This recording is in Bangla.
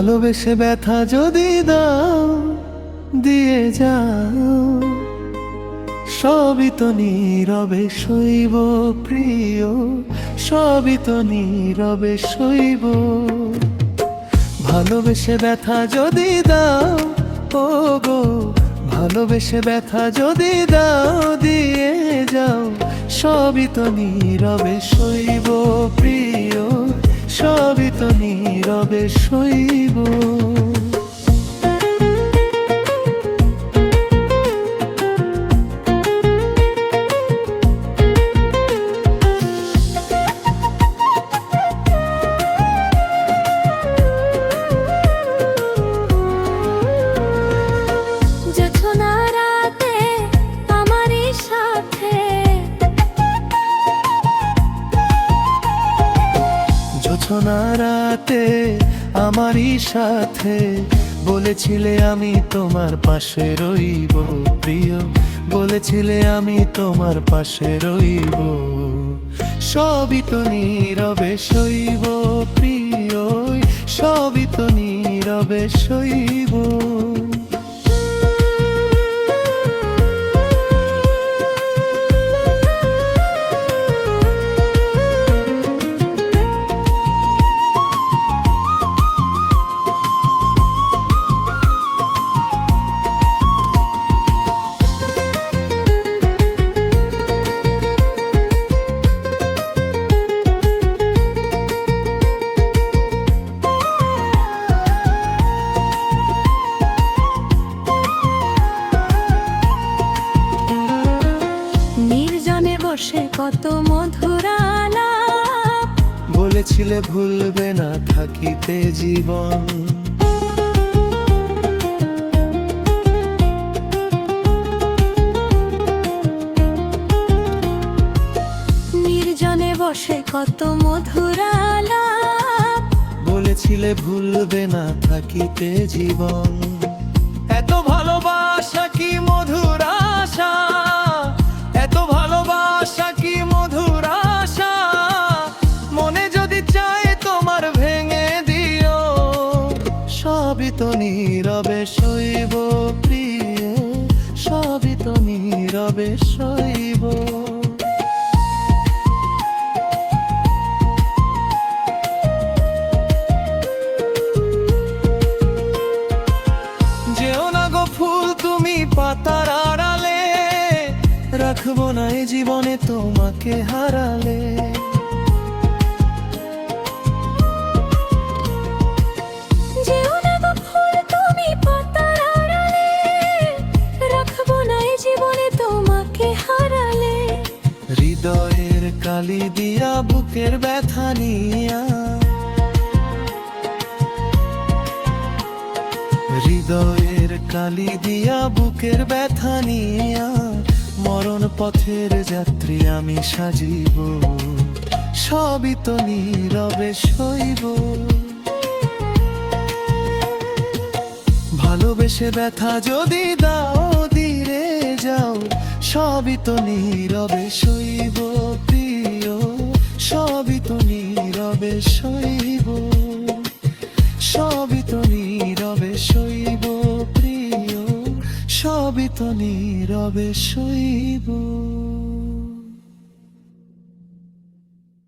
ভালোবেসে ব্যথা যদি দাও দিয়ে যাও, সবই তো নীরবে সইব প্রিয়, সবই তো নীরবে সইব। ভালোবেসে ব্যথা যদি দাও, ও গো ভালোবেসে ব্যথা যদি দাও দিয়ে যাও, সবই তো নীরবে সইব প্রিয়, সবই তো নীরবে সইব। জোছনা রাতে আমারই সাথে বলেছিলে আমি তোমার পাশে রইব প্রিয়, বলেছিলে আমি তোমার পাশে রইব। সবই তো নীরবে সইব প্রিয়, সবই তো নীরবে সইব। কত মধুর আলাপ বলেছিলে ভুলবে না থাকিতে জীবন, নির্জনে বসে কত মধুর আলাপ বলেছিলে ভুলবে না থাকিতে জীবন। এত ভালোবাসা কি মধুর আশা, এত ভালোবাসা কি মধুর আশা, মনে যদি চায় তোমার ভেঙে দিও, সবই তো নীরবে সইব প্রিয়, সবই তো নীরবে সইব। যেও না গো ফুল তুমি পাতার আড়ালে, রাখবো না এই জীবনে তোমাকে হারালে। যেও না গো ফুল তুমি পাতার আড়ালে, রাখবো না এই জীবনে তোমাকে হারালে। হৃদয়ের কালি দিয়া বুকের ব্যথা নিয়া, হৃদয়ের কালি দিয়া বুকের ব্যথা নিয়া, মরণ পথের যাত্রী আমি সাজিব, সবই তো নীরবে সইব। ভালোবেসে ব্যথা যদি দাও দিয়ে যাও, সবই তো নীরবে সইব প্রিয়, সবই তো নীরবে সইব, সবই তো নীরবে সইব প্রিয়, সবই তো নীরবে সইব।